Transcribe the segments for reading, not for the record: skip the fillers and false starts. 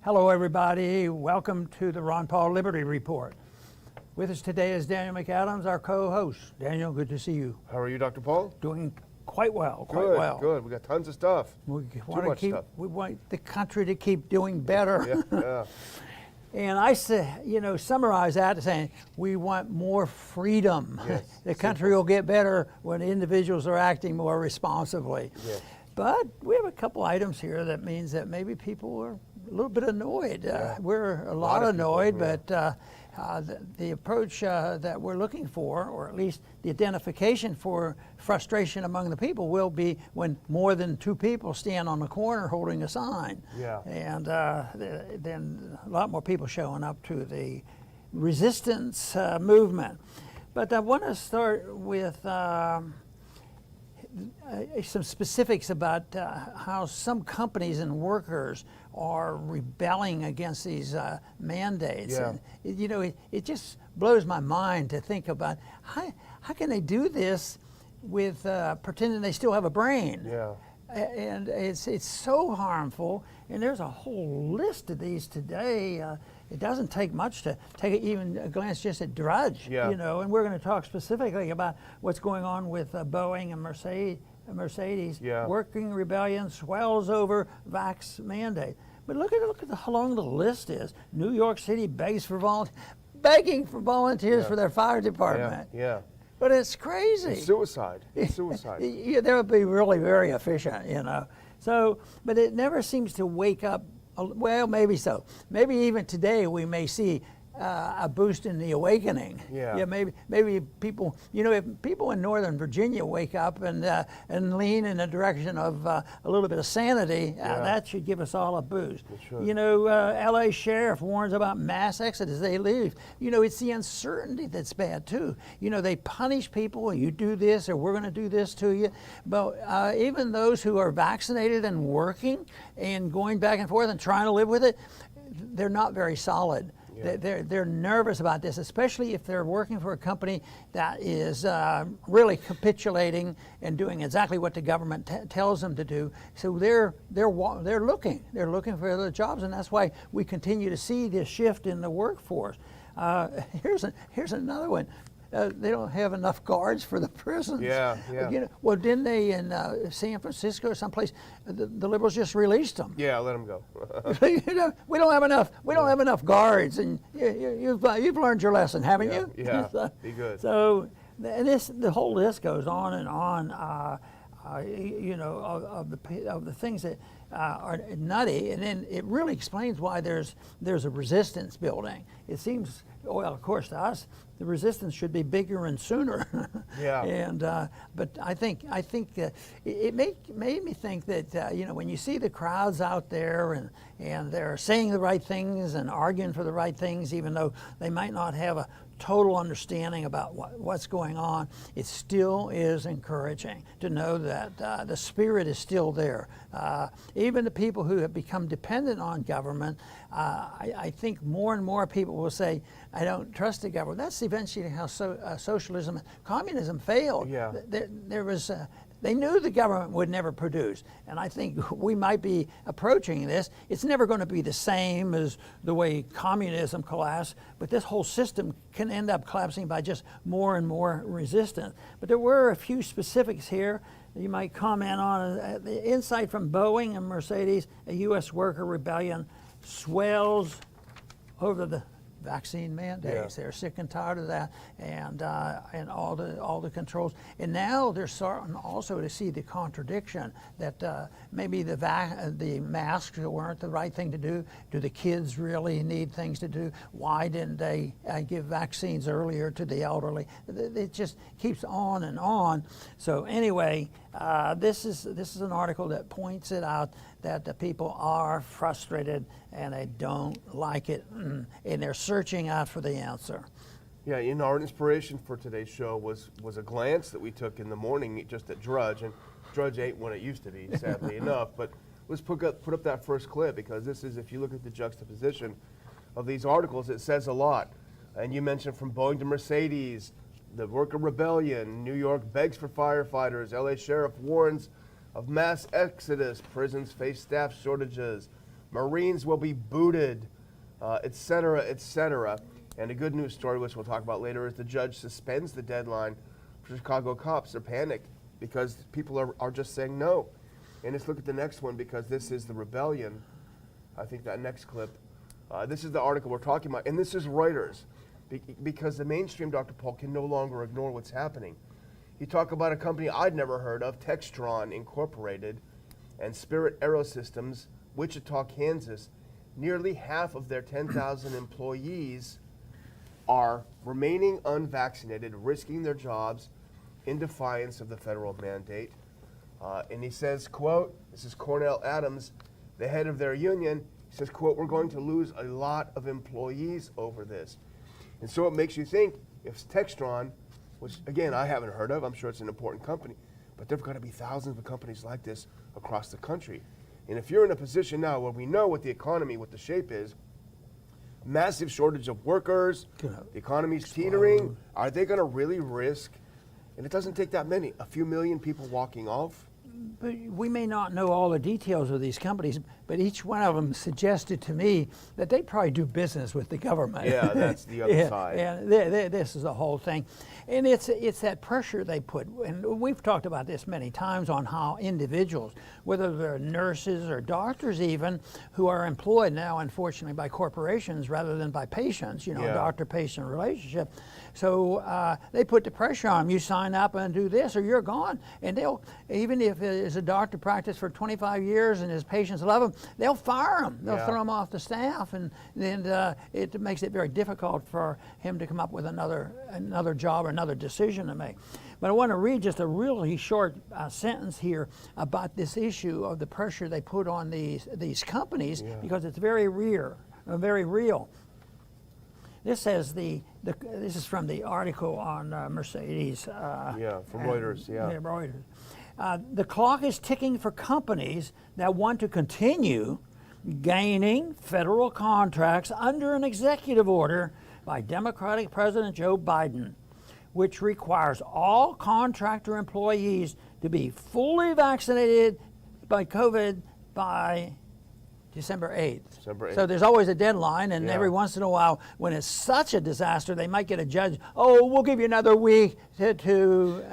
Hello, everybody. Welcome to the Ron Paul Liberty Report. With us today is Daniel McAdams, our co-host. Daniel, good to see you. How are you, Dr. Paul? Doing quite well, Good. We got tons of stuff. We Stuff. We want the country to keep doing better. Yeah. And I say, summarize that to saying we want more freedom. Yes, The country will get better when individuals are acting more responsibly. Yes. But we have a couple items here that means that maybe people are a little bit annoyed. We're a lot annoyed, people, but the approach that we're looking for, or at least the identification for frustration among the people, will be when more than two people stand on the corner holding a sign. Yeah. And then a lot more people showing up to the resistance movement. But I want to start with some specifics about how some companies and workers are rebelling against these mandates. Yeah. And, it just blows my mind to think about how can they do this with pretending they still have a brain. Yeah. And it's so harmful, and there's a whole list of these today. It doesn't take much to take even a glance just at Drudge, and we're going to talk specifically about what's going on with Boeing and Mercedes working rebellion, Swells over vax mandate. But look at how long the list is. New York City begging for volunteers for their fire department. Yeah. But it's crazy. It's suicide. That would be really very efficient, So, but it never seems to wake up. Well, maybe so. Maybe even today we may see a boost in the awakening. Yeah. Maybe people, if people in Northern Virginia wake up and lean in the direction of a little bit of sanity, that should give us all a boost. It should. L.A. sheriff warns about mass exodus. They leave. It's the uncertainty that's bad too. They punish people. You do this, or we're going to do this to you. But even those who are vaccinated and working and going back and forth and trying to live with it, they're not very solid. Yeah. They're nervous about this, especially if they're working for a company that is really capitulating and doing exactly what the government tells them to do. So they're looking for other jobs, and that's why we continue to see this shift in the workforce. Here's another one. They don't have enough guards for the prisons. Yeah. Well, didn't they in San Francisco or someplace? The liberals just released them. Yeah, let them go. We don't have enough. We don't have enough guards, and you've learned your lesson, haven't you? Yeah. Be good. So, and the whole list goes on and on. Of the things that are nutty, and then it really explains why there's a resistance building. It seems, well, of course, to us, the resistance should be bigger and sooner. Yeah. And but I think it made me think that when you see the crowds out there and they're saying the right things and arguing for the right things, even though they might not have a total understanding about what's going on, it still is encouraging to know that the spirit is still there. Even the people who have become dependent on government, I think more and more people will say, I don't trust the government. That's eventually how socialism and communism failed. Yeah. There was they knew the government would never produce, and I think we might be approaching this. It's never going to be the same as the way communism collapsed, but this whole system can end up collapsing by just more and more resistance. But there were a few specifics here that you might comment on. The insight from Boeing and Mercedes, a U.S. worker rebellion swells over the vaccine mandates. Yeah. They're sick and tired of that, and all the controls. And now they're starting also to see the contradiction that maybe the masks weren't the right thing to do. Do the kids really need things to do? Why didn't they give vaccines earlier to the elderly? It just keeps on and on. So anyway, this is an article that points it out that the people are frustrated and they don't like it, and they're searching out for the answer. Yeah, our inspiration for today's show was a glance that we took in the morning just at Drudge, and Drudge ain't what it used to be, sadly enough. But let's put up that first clip, because this is, if you look at the juxtaposition of these articles, it says a lot. And you mentioned from Boeing to Mercedes, the worker rebellion, New York begs for firefighters, LA sheriff warns of mass exodus, prisons face staff shortages, Marines will be booted, et cetera, et cetera. And a good news story, which we'll talk about later, is the judge suspends the deadline for Chicago cops. They're panicked because people are just saying no. And let's look at the next one, because this is the rebellion. I think that next clip. This is the article we're talking about, and this is Reuters, because the mainstream, Dr. Paul, can no longer ignore what's happening. You talk about a company I'd never heard of, Textron Incorporated, and Spirit Aerosystems, Wichita, Kansas. Nearly half of their 10,000 employees are remaining unvaccinated, risking their jobs in defiance of the federal mandate. And he says, quote, this is Cornell Adams, the head of their union, he says, quote, we're going to lose a lot of employees over this. And so it makes you think, if Textron, which again I haven't heard of, I'm sure it's an important company, but there've got to be thousands of companies like this across the country. And if you're in a position now where we know what the economy, what the shape is, massive shortage of workers, the economy's teetering, are they going to really risk, and it doesn't take that many, a few million people walking off? But we may not know all the details of these companies, but each one of them suggested to me that they probably do business with the government. Yeah, that's the other side. And this is the whole thing. And it's that pressure they put, and we've talked about this many times, on how individuals, whether they're nurses or doctors even, who are employed now, unfortunately, by corporations rather than by patients, doctor-patient relationship. So they put the pressure on them. You sign up and do this or you're gone. And they'll, even if it's a doctor practice for 25 years and his patients love him, they'll fire him. They'll throw him off the staff, and then it makes it very difficult for him to come up with another job or another decision to make. But I want to read just a really short sentence here about this issue of the pressure they put on these companies, because it's very real. This says this is from the article on Mercedes. From Reuters. Reuters. The clock is ticking for companies that want to continue gaining federal contracts under an executive order by Democratic President Joe Biden, which requires all contractor employees to be fully vaccinated by COVID by December 8th. So there's always a deadline, and every once in a while, when it's such a disaster, they might get a judge, we'll give you another week to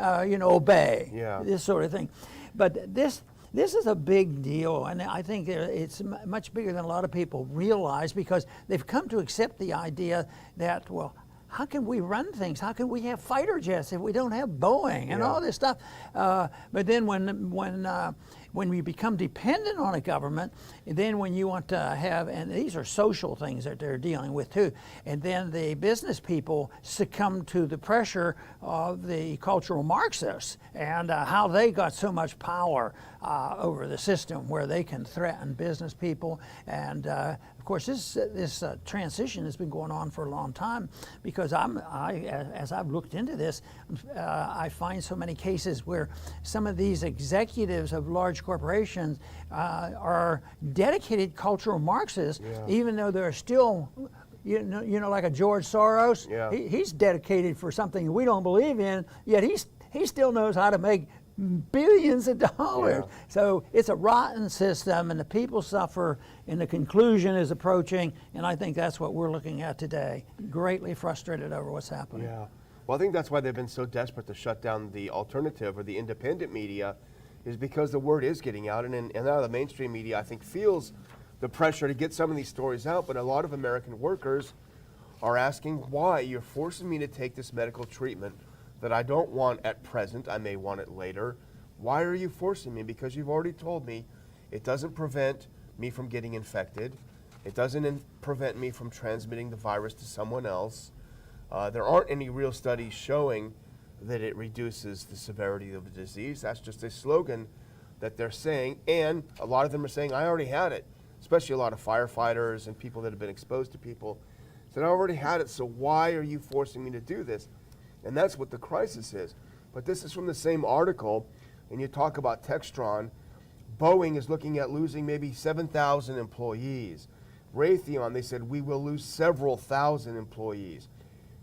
obey, this sort of thing. But this is a big deal, and I think it's much bigger than a lot of people realize, because they've come to accept the idea that, well, how can we run things? How can we have fighter jets if we don't have Boeing and all this stuff? But then when we become dependent on a government, and then when you want to have, and these are social things that they're dealing with too, and then the business people succumb to the pressure of the cultural Marxists and how they got so much power over the system, where they can threaten business people. And of course, this transition has been going on for a long time, because as I've looked into this, I find so many cases where some of these executives of large corporations are dedicated cultural Marxists, even though they're still, like a George Soros. He's dedicated for something we don't believe in, yet he still knows how to make billions of dollars. So it's a rotten system, and the people suffer, and the conclusion is approaching, and I think that's what we're looking at today. Greatly frustrated over what's happening. Well, I think that's why they've been so desperate to shut down the alternative or the independent media, is because the word is getting out, and now the mainstream media, I think, feels the pressure to get some of these stories out. But a lot of American workers are asking, why? You're forcing me to take this medical treatment that I don't want at present. I may want it later. Why are you forcing me? Because you've already told me it doesn't prevent me from getting infected. It doesn't prevent me from transmitting the virus to someone else. There aren't any real studies showing that it reduces the severity of the disease. That's just a slogan that they're saying, and a lot of them are saying, I already had it, especially a lot of firefighters and people that have been exposed to people. Said, I already had it, so why are you forcing me to do this? And that's what the crisis is. But this is from the same article, and you talk about Textron. Boeing is looking at losing maybe 7,000 employees. Raytheon, they said, we will lose several thousand employees.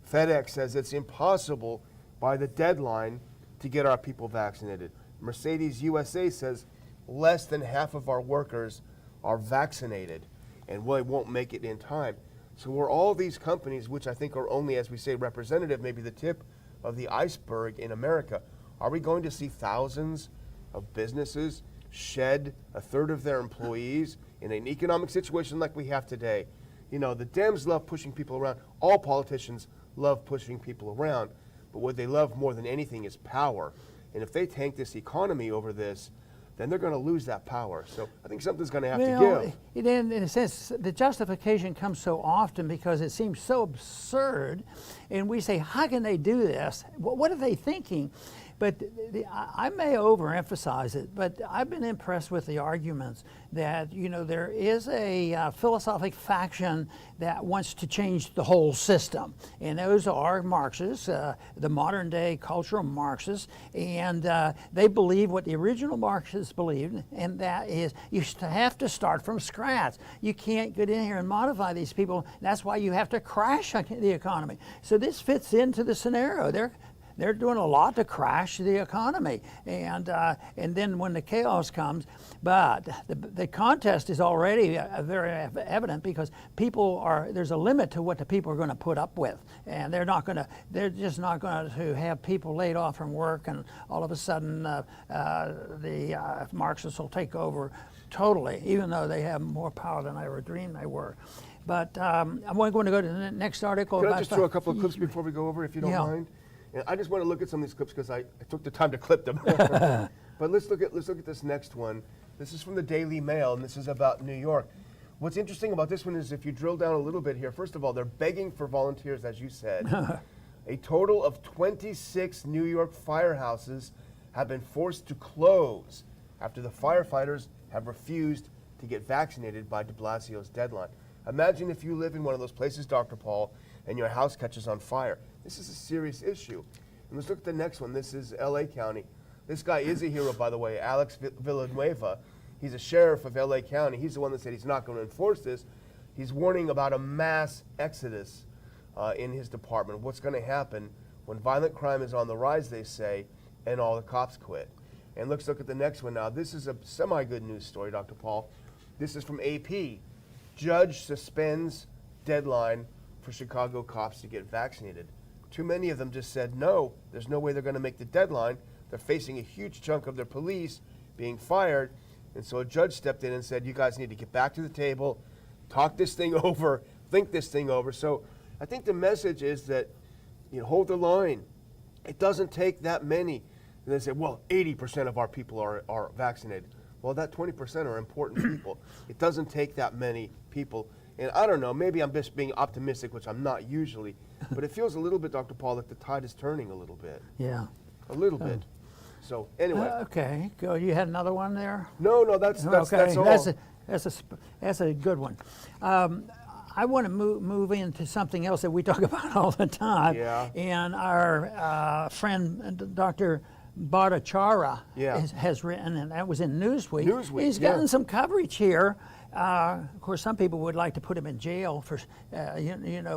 FedEx says it's impossible by the deadline to get our people vaccinated. Mercedes USA says less than half of our workers are vaccinated and really won't make it in time. So we're all these companies, which I think are only, as we say, representative, maybe the tip of the iceberg in America. Are we going to see thousands of businesses shed a third of their employees in an economic situation like we have today? You know, the Dems love pushing people around. All politicians love pushing people around. But what they love more than anything is power. And if they tank this economy over this, then they're going to lose that power. So I think something's going to have to give. In a sense, the justification comes so often because it seems so absurd. And we say, how can they do this? What are they thinking? But I may overemphasize it, but I've been impressed with the arguments that, you know, there is a philosophic faction that wants to change the whole system. And those are Marxists, the modern day cultural Marxists. And they believe what the original Marxists believed, and that is you have to start from scratch. You can't get in here and modify these people. That's why you have to crash the economy. So this fits into the scenario. They're doing a lot to crash the economy, and then when the chaos comes, but the contest is already very evident because there's a limit to what the people are going to put up with, and they're just not going to have people laid off from work, and all of a sudden the Marxists will take over totally, even though they have more power than I ever dreamed they were. But I'm going to go to the next article. Can I just throw a couple of clips before we go over, if you don't mind? And I just want to look at some of these clips because I took the time to clip them. But let's look at this next one. This is from the Daily Mail, and this is about New York. What's interesting about this one is if you drill down a little bit here, first of all, they're begging for volunteers, as you said. A total of 26 New York firehouses have been forced to close after the firefighters have refused to get vaccinated by de Blasio's deadline. Imagine if you live in one of those places, Dr. Paul, and your house catches on fire. This is a serious issue. And let's look at the next one. This is LA County. This guy is a hero, by the way, Alex Villanueva. He's a sheriff of LA County. He's the one that said he's not going to enforce this. He's warning about a mass exodus in his department. What's going to happen when violent crime is on the rise, they say, and all the cops quit. And let's look at the next one now. This is a semi-good news story, Dr. Paul. This is from AP. Judge suspends deadline for Chicago cops to get vaccinated. Too many of them just said no, there's no way they're going to make the deadline. They're facing a huge chunk of their police being fired. And so a judge stepped in and said, you guys need to get back to the table, talk this thing over, think this thing over. So I think the message is that, you know, hold the line. It doesn't take that many. And they say, well, 80% of our people are vaccinated. Well, that 20% are important people. It doesn't take that many people. And I don't know, maybe I'm just being optimistic, which I'm not usually, but it feels a little bit, Dr. Paul, like the tide is turning a little bit. Yeah. A little bit. So anyway. Okay, go. You had another one there? No, that's all. That's a good one. I want to move into something else that we talk about all the time. Yeah. And our friend, Dr. Bhattacharya has written, and that was in Newsweek. He's gotten some coverage here. Of course, some people would like to put him in jail for,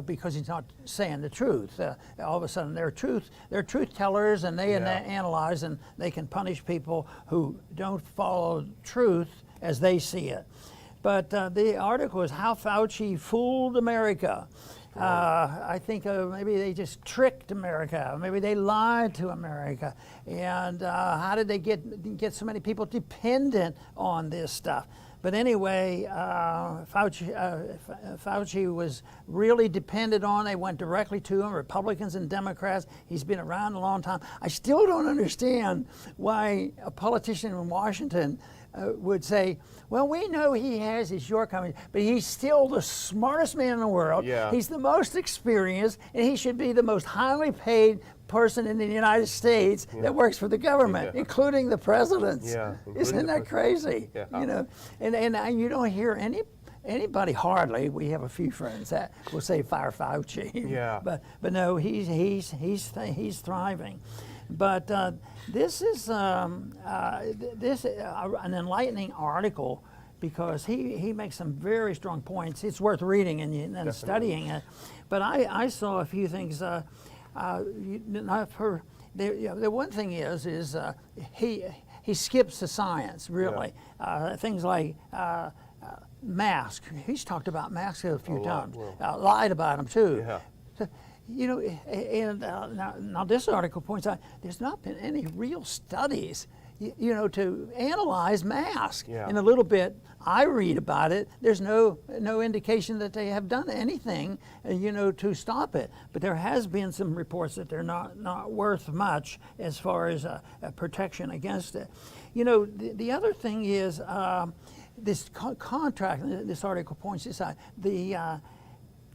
because he's not saying the truth. All of a sudden, they're truth tellers, and they analyze, and they can punish people who don't follow truth as they see it. But the article is "How Fauci Fooled America." I think maybe they just tricked America. Maybe they lied to America. And how did they get so many people dependent on this stuff? But anyway, Fauci was really depended on. They went directly to him, Republicans and Democrats. He's been around a long time. I still don't understand why a politician in Washington would say, well, we know he has his shortcomings, but he's still the smartest man in the world. Yeah. He's the most experienced, and he should be the most highly paid person in the United States that works for the government, including the presidents. Isn't that crazy? You know, and you don't hear anybody hardly. We have a few friends that will say fire Fauci. But no, he's thriving. But this is an enlightening article because he makes some very strong points. It's worth reading and studying it. But I saw a few things. The one thing is he skips the science, really. Things like masks. He's talked about masks a few times. Well. Lied about them too. Yeah. So, you know, and now this article points out there's not been any real studies, you know, to analyze masks. Yeah. In a little bit I read about it, there's no indication that they have done anything, you know, to stop it. But there has been some reports that they're not worth much as far as protection against it. You know, the other thing is this contract. This article points this out. The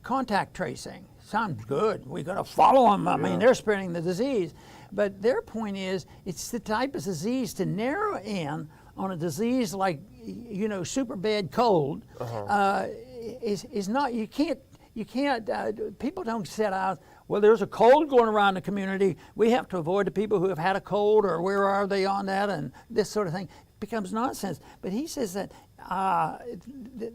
contact tracing sounds good. We got to follow them. I mean, they're spreading the disease. But their point is, it's the type of disease to narrow in on a disease like, you know, super bad cold. Is not. You can't. People don't set out. Well, there's a cold going around the community. We have to avoid the people who have had a cold, or where are they on that, and this sort of thing. It becomes nonsense. But he says that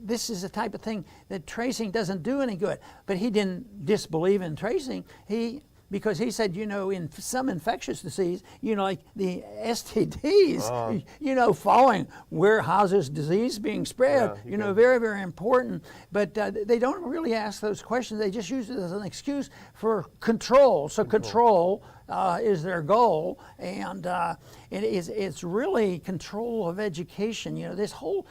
this is the type of thing that tracing doesn't do any good. But he didn't disbelieve in tracing. Because he said, you know, in some infectious disease, you know, like the STDs, you know, following how's this disease being spread, you know, very, very important. But they don't really ask those questions. They just use it as an excuse for control. So control is their goal, and it's really control of education. You know, this whole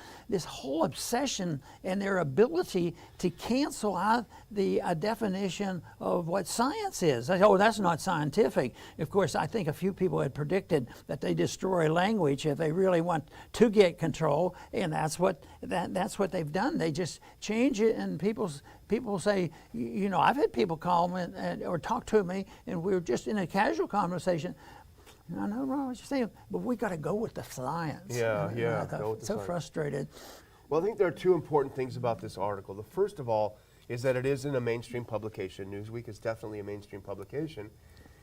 obsession and their ability to cancel out the definition of what science is. Oh, that's not scientific. Of course, I think a few people had predicted that they destroy language if they really want to get control, and that's what they've done. They just change it, and people say, you know, I've had people call me or talk to me, and we were just in a casual conversation. I know, Ron, what you're saying, but we got to go with the science. Yeah. Go with the science. Frustrated. Well, I think there are two important things about this article. The first of all is that it is in a mainstream publication. Newsweek is definitely a mainstream publication.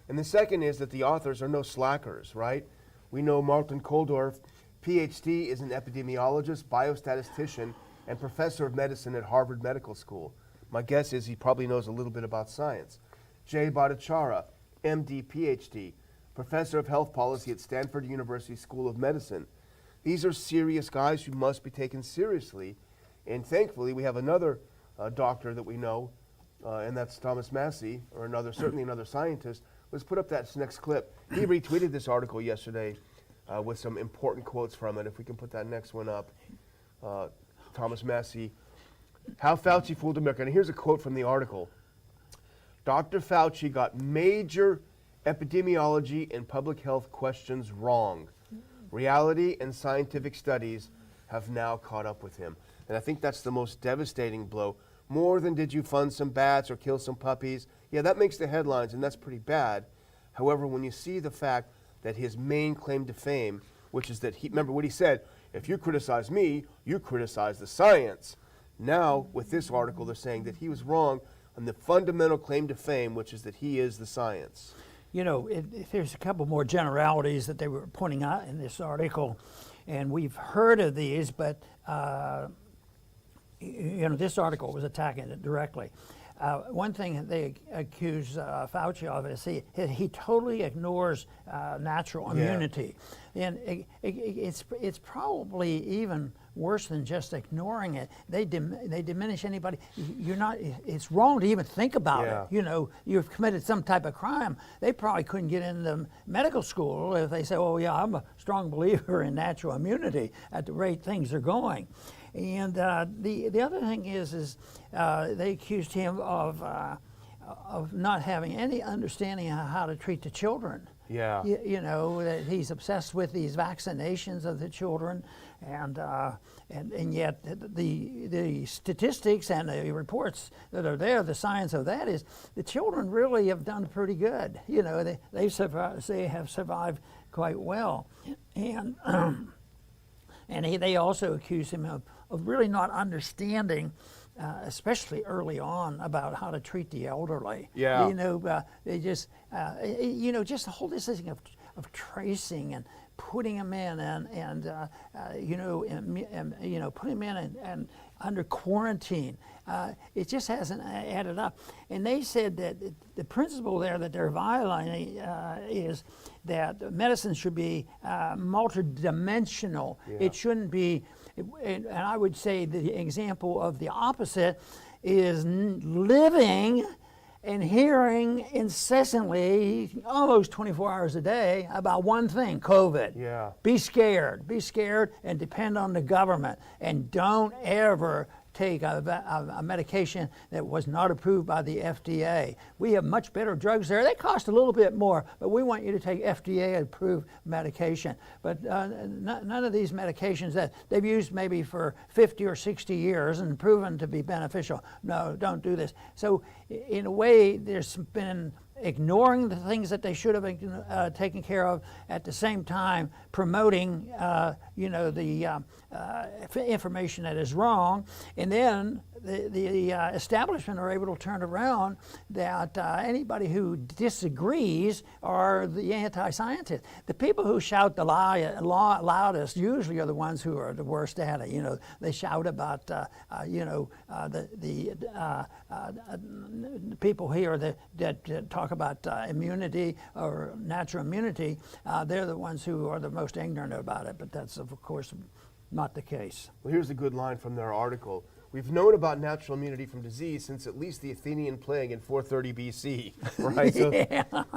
And the second is that the authors are no slackers, right? We know Martin Koldorf, PhD, is an epidemiologist, biostatistician, and professor of medicine at Harvard Medical School. My guess is he probably knows a little bit about science. Jay Bhattacharya, MD, PhD, professor of health policy at Stanford University School of Medicine. These are serious guys who must be taken seriously. And thankfully, we have another doctor that we know, and that's Thomas Massey, or certainly another scientist. Let's put up that next clip. He retweeted this article yesterday with some important quotes from it. If we can put that next one up. Thomas Massey, How Fauci Fooled America. And here's a quote from the article. Dr. Fauci got major epidemiology and public health questions wrong. Reality and scientific studies have now caught up with him. And I think that's the most devastating blow. More than did you fund some bats or kill some puppies. Yeah, that makes the headlines, and that's pretty bad. However, when you see the fact that his main claim to fame, which is that remember what he said, if you criticize me, you criticize the science. Now, with this article, they're saying that he was wrong on the fundamental claim to fame, which is that he is the science. You know, if there's a couple more generalities that they were pointing out in this article, and we've heard of these, but you know, this article was attacking it directly. One thing they accuse Fauci of is he totally ignores natural immunity, and it's probably even worse than just ignoring it. They diminish anybody. You're not. It's wrong to even think about it. You know, you've committed some type of crime. They probably couldn't get into medical school if they say, "Oh yeah, I'm a strong believer in natural immunity." At the rate things are going. And the other thing is they accused him of not having any understanding of how to treat the children. Yeah. You know, that he's obsessed with these vaccinations of the children, and yet the statistics and the reports that are there, the science of that is the children really have done pretty good. You know, they have survived quite well, and they also accuse him of really not understanding, especially early on, about how to treat the elderly. Yeah. You know, they just, you know, just the whole this thing of tracing and putting them in and you know, putting them in and under quarantine. It just hasn't added up. And they said that the principle there that they're violating is that medicine should be multidimensional. It shouldn't be and I would say the example of the opposite is living and hearing incessantly, almost 24 hours a day, about one thing, COVID. Yeah. Be scared, and depend on the government, and don't ever take a medication that was not approved by the FDA. We have much better drugs there. They cost a little bit more, but we want you to take FDA-approved medication. But none of these medications that they've used maybe for 50 or 60 years and proven to be beneficial. No, don't do this. So in a way, there's been ignoring the things that they should have been taken care of, at the same time promoting, the information that is wrong, and then the establishment are able to turn around that anybody who disagrees are the anti-scientists. The people who shout the loudest usually are the ones who are the worst at it. They shout about the people here that talk about immunity or natural immunity. They're the ones who are the most ignorant about it, but that's of course not the case. Well, here's a good line from their article. We've known about natural immunity from disease since at least the Athenian plague in 430 BC, right? So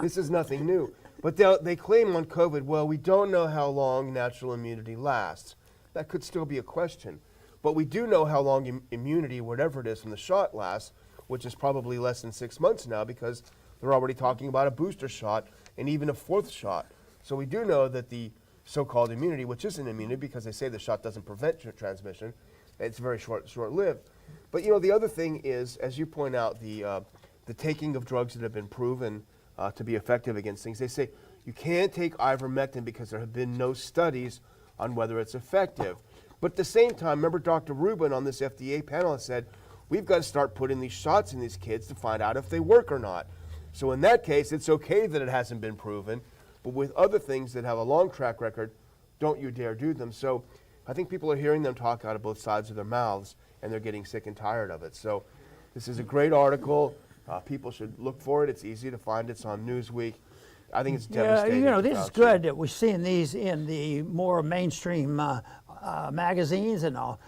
this is nothing new. But they claim on COVID, well, we don't know how long natural immunity lasts. That could still be a question. But we do know how long immunity, whatever it is, from the shot lasts, which is probably less than 6 months now, because they're already talking about a booster shot and even a fourth shot. So we do know that the so-called immunity, which isn't immunity because they say the shot doesn't prevent transmission, it's very short-lived. But the other thing is, as you point out, the taking of drugs that have been proven to be effective against things. They say you can't take ivermectin because there have been no studies on whether it's effective. But at the same time, remember Dr. Rubin on this FDA panel has said, we've got to start putting these shots in these kids to find out if they work or not. So in that case, it's okay that it hasn't been proven, but with other things that have a long track record, don't you dare do them. So I think people are hearing them talk out of both sides of their mouths, and they're getting sick and tired of it. So this is a great article. People should look for it. It's easy to find. It's on Newsweek. I think it's devastating. This is good that we're seeing these in the more mainstream magazines and all.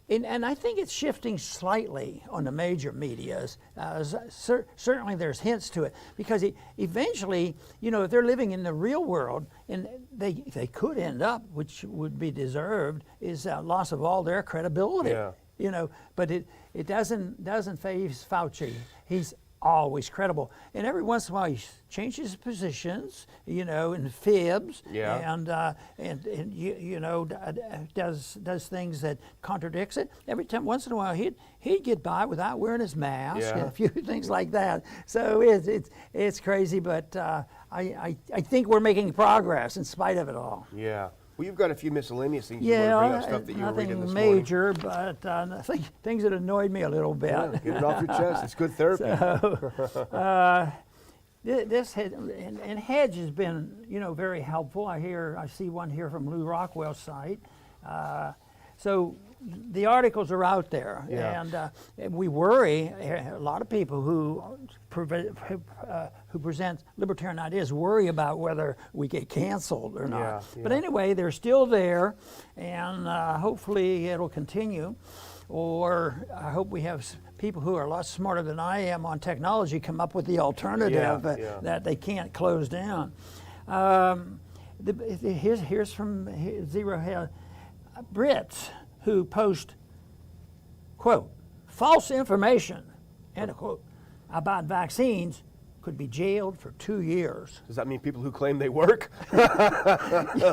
And I think it's shifting slightly on the major medias. Certainly there's hints to it, because eventually, if they're living in the real world, and they could end up, which would be deserved, is loss of all their credibility. Yeah. But it doesn't faze Fauci. He's always credible, and every once in a while he changes positions, and fibs, and does things that contradicts it. Once in a while he'd get by without wearing his mask, and a few things like that. So it's crazy, but I think we're making progress in spite of it all. Yeah. Well, you've got a few miscellaneous things you want to bring up, stuff that you were reading this morning. Nothing major, but things that annoyed me a little bit. Yeah, get it off your chest. It's good therapy. So, this and Hedge has been, very helpful. I see one here from Lou Rockwell's site. So the articles are out there, and we worry. A lot of people who present libertarian ideas worry about whether we get canceled or not. But anyway, they're still there, and hopefully it'll continue. Or I hope we have people who are a lot smarter than I am on technology come up with the alternative that they can't close down. Here's from Zero Hell. Brits who post, quote, false information, end quote, about vaccines could be jailed for 2 years. Does that mean people who claim they work? That's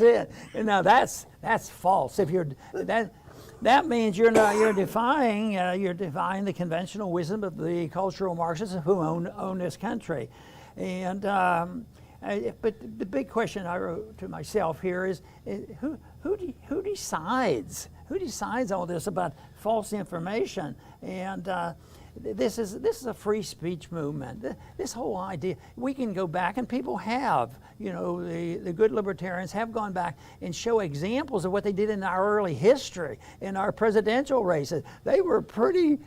it. That's false. If you're that means you're defying the conventional wisdom of the cultural Marxists who own this country. And but the big question I wrote to myself here is who decides? Who decides all this about false information? And this is a free speech movement. This whole idea, we can go back, and people have, the good libertarians have gone back and show examples of what they did in our early history, in our presidential races. They were pretty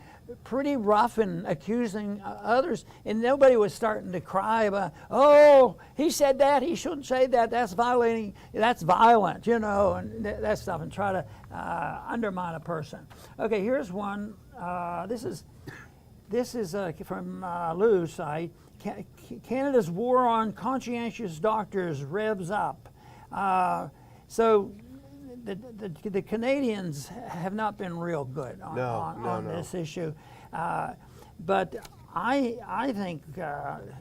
pretty rough in accusing others, and nobody was starting to cry about, oh, he said that, he shouldn't say that, that's violent, you know, and that stuff, and try to undermine a person. Okay, here's one. This is from Lou's site. Canada's war on conscientious doctors revs up. So the Canadians have not been real good on this issue. But I think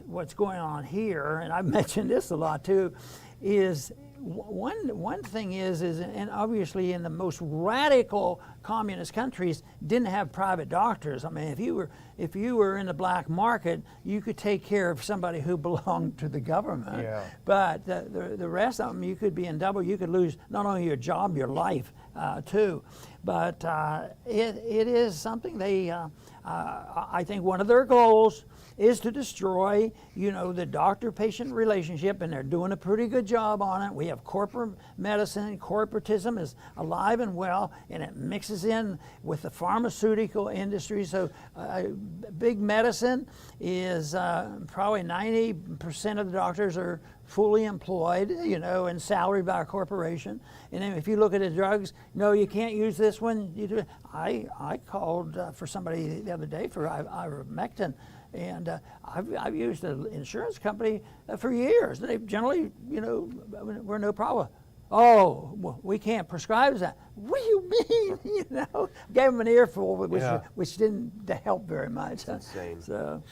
what's going on here, and I've mentioned this a lot too, is one thing is and obviously in the most radical communist countries didn't have private doctors. I mean, if you were in the black market, you could take care of somebody who belonged to the government. Yeah. But the rest of them, you could be in double. You could lose not only your job, your life too. But it is something they. I think one of their goals is to destroy, you know, the doctor-patient relationship, and they're doing a pretty good job on it. We have corporate medicine. Corporatism is alive and well, and it mixes in with the pharmaceutical industry. So big medicine is probably 90% of the doctors are fully employed, you know, and salaried by a corporation. And then if you look at the drugs, no, you can't use this one. You do. I called for somebody the other day for ivermectin. And I've used an insurance company for years. They generally, you know, were no problem. Oh, well, we can't prescribe that. What do you mean? You know, gave them an earful, which didn't help very much. That's insane. So,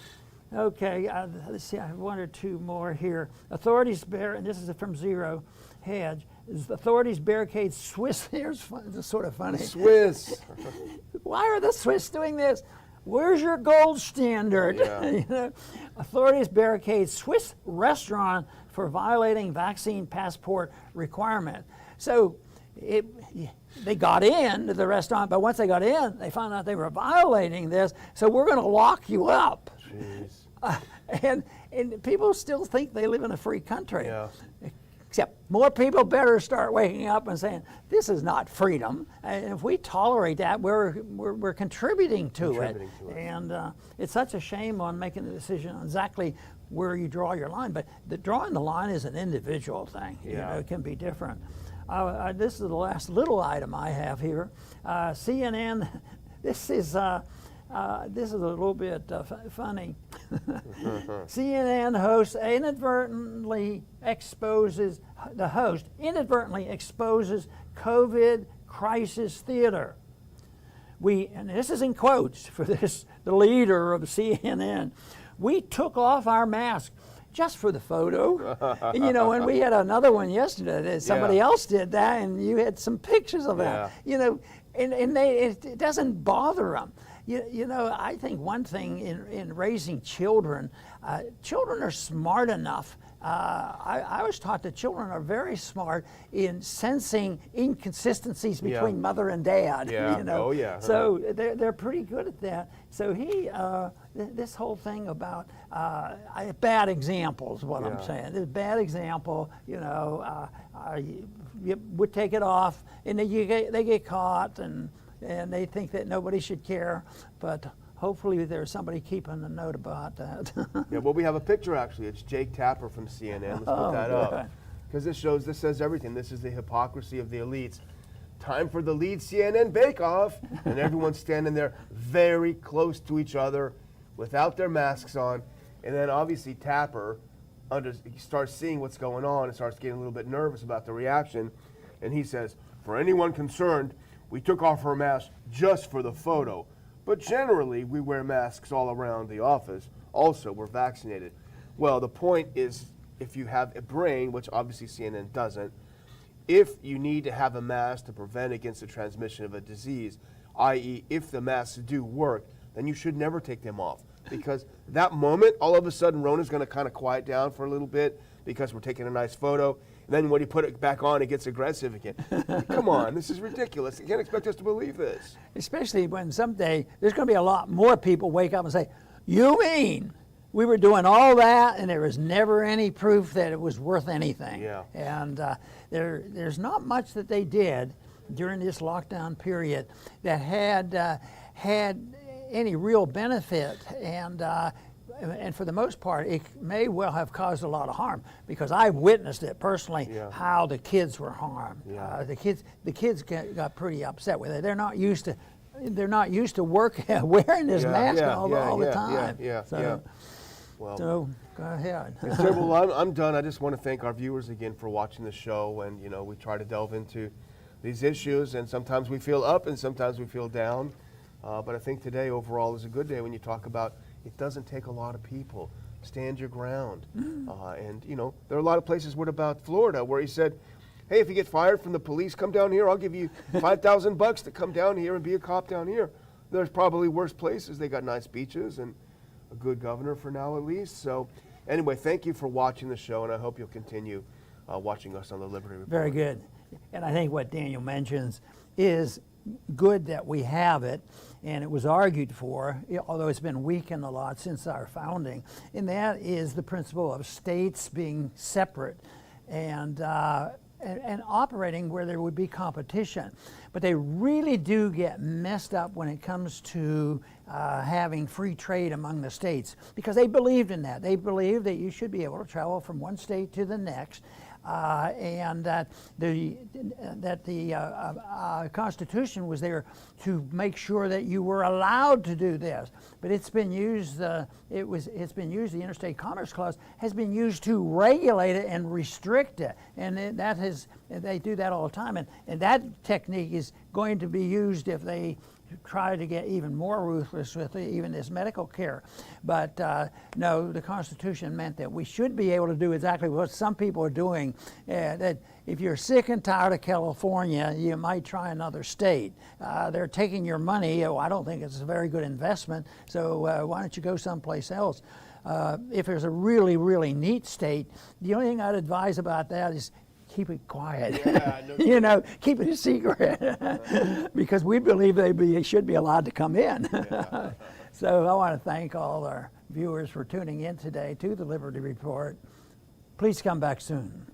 okay, let's see. I have one or two more here. Authorities and this is from Zero Hedge. Authorities barricade Swiss. Here's sort of funny. Swiss. Why are the Swiss doing this? Where's your gold standard? Yeah. You know? Authorities barricade Swiss restaurant for violating vaccine passport requirement. So they got into the restaurant, but once they got in, they found out they were violating this. So we're going to lock you up. Jeez. And people still think they live in a free country. Yeah. Except more people better start waking up and saying, this is not freedom. And if we tolerate that, we're contributing to it. And it's such a shame on making the decision on exactly where you draw your line. But drawing the line is an individual thing. Yeah. You know, it can be different. This is the last little item I have here. CNN, this is a little bit funny. CNN host inadvertently exposes COVID crisis theater. And this is in quotes for the leader of CNN. We took off our mask just for the photo. And, you know, and we had another one yesterday that somebody else did that, and you had some pictures of that. You know, and it doesn't bother them. You know, I think one thing in raising children, children are smart enough. I was taught that children are very smart in sensing inconsistencies between mother and dad. Yeah. You know? Oh, yeah. So they're pretty good at that. So this whole thing about bad examples, what I'm saying. This bad example, you know, you would take it off, and then they get caught, and they think that nobody should care, but hopefully there's somebody keeping a note about that. Yeah, well, we have a picture actually. It's Jake Tapper from CNN. Let's put that up. Because this says everything. This is the hypocrisy of the elites. Time for the lead CNN bake-off. And everyone's standing there very close to each other without their masks on. And then obviously Tapper he starts seeing what's going on and starts getting a little bit nervous about the reaction. And he says, for anyone concerned, we took off our masks just for the photo. But generally, we wear masks all around the office. Also, we're vaccinated. Well, the point is, if you have a brain, which obviously CNN doesn't, if you need to have a mask to prevent against the transmission of a disease, i.e. if the masks do work, then you should never take them off. Because that moment, all of a sudden, Rona's going to kind of quiet down for a little bit because we're taking a nice photo. And then when you put it back on, it gets aggressive again. Come on, this is ridiculous. You can't expect us to believe this. Especially when someday there's going to be a lot more people wake up and say, you mean we were doing all that and there was never any proof that it was worth anything? Yeah. And there's not much that they did during this lockdown period that had any real benefit, and for the most part, it may well have caused a lot of harm, because I witnessed it personally, how the kids were harmed. The kids got pretty upset with it. They're not used to wearing this mask all the time. So go ahead. Well, I'm done. I just want to thank our viewers again for watching the show, and we try to delve into these issues, and sometimes we feel up and sometimes we feel down. But I think today overall is a good day when you talk about it doesn't take a lot of people. Stand your ground. And there are a lot of places. What about Florida, where he said, hey, if you get fired from the police, come down here. I'll give you $5,000 to come down here and be a cop down here. There's probably worse places. They got nice beaches and a good governor for now at least. So anyway, thank you for watching the show, and I hope you'll continue watching us on the Liberty Report. Very good. And I think what Daniel mentions is good that we have it, and it was argued for, although it's been weakened a lot since our founding, and that is the principle of states being separate and operating where there would be competition. But they really do get messed up when it comes to having free trade among the states, because they believed in that. They believed that you should be able to travel from one state to the next, and that the Constitution was there to make sure that you were allowed to do this. But it's been used. It's been used. The Interstate Commerce Clause has been used to regulate it and restrict it, and they do that all the time. And that technique is going to be used if they try to get even more ruthless with even this medical care. But no, the Constitution meant that we should be able to do exactly what some people are doing, that if you're sick and tired of California, you might try another state. They're taking your money. I don't think it's a very good investment, so why don't you go someplace else? If there's a really, really neat state, the only thing I'd advise about that is keep it quiet. Keep it a secret, because we believe they should be allowed to come in. So I want to thank all our viewers for tuning in today to the Liberty Report. Please come back soon.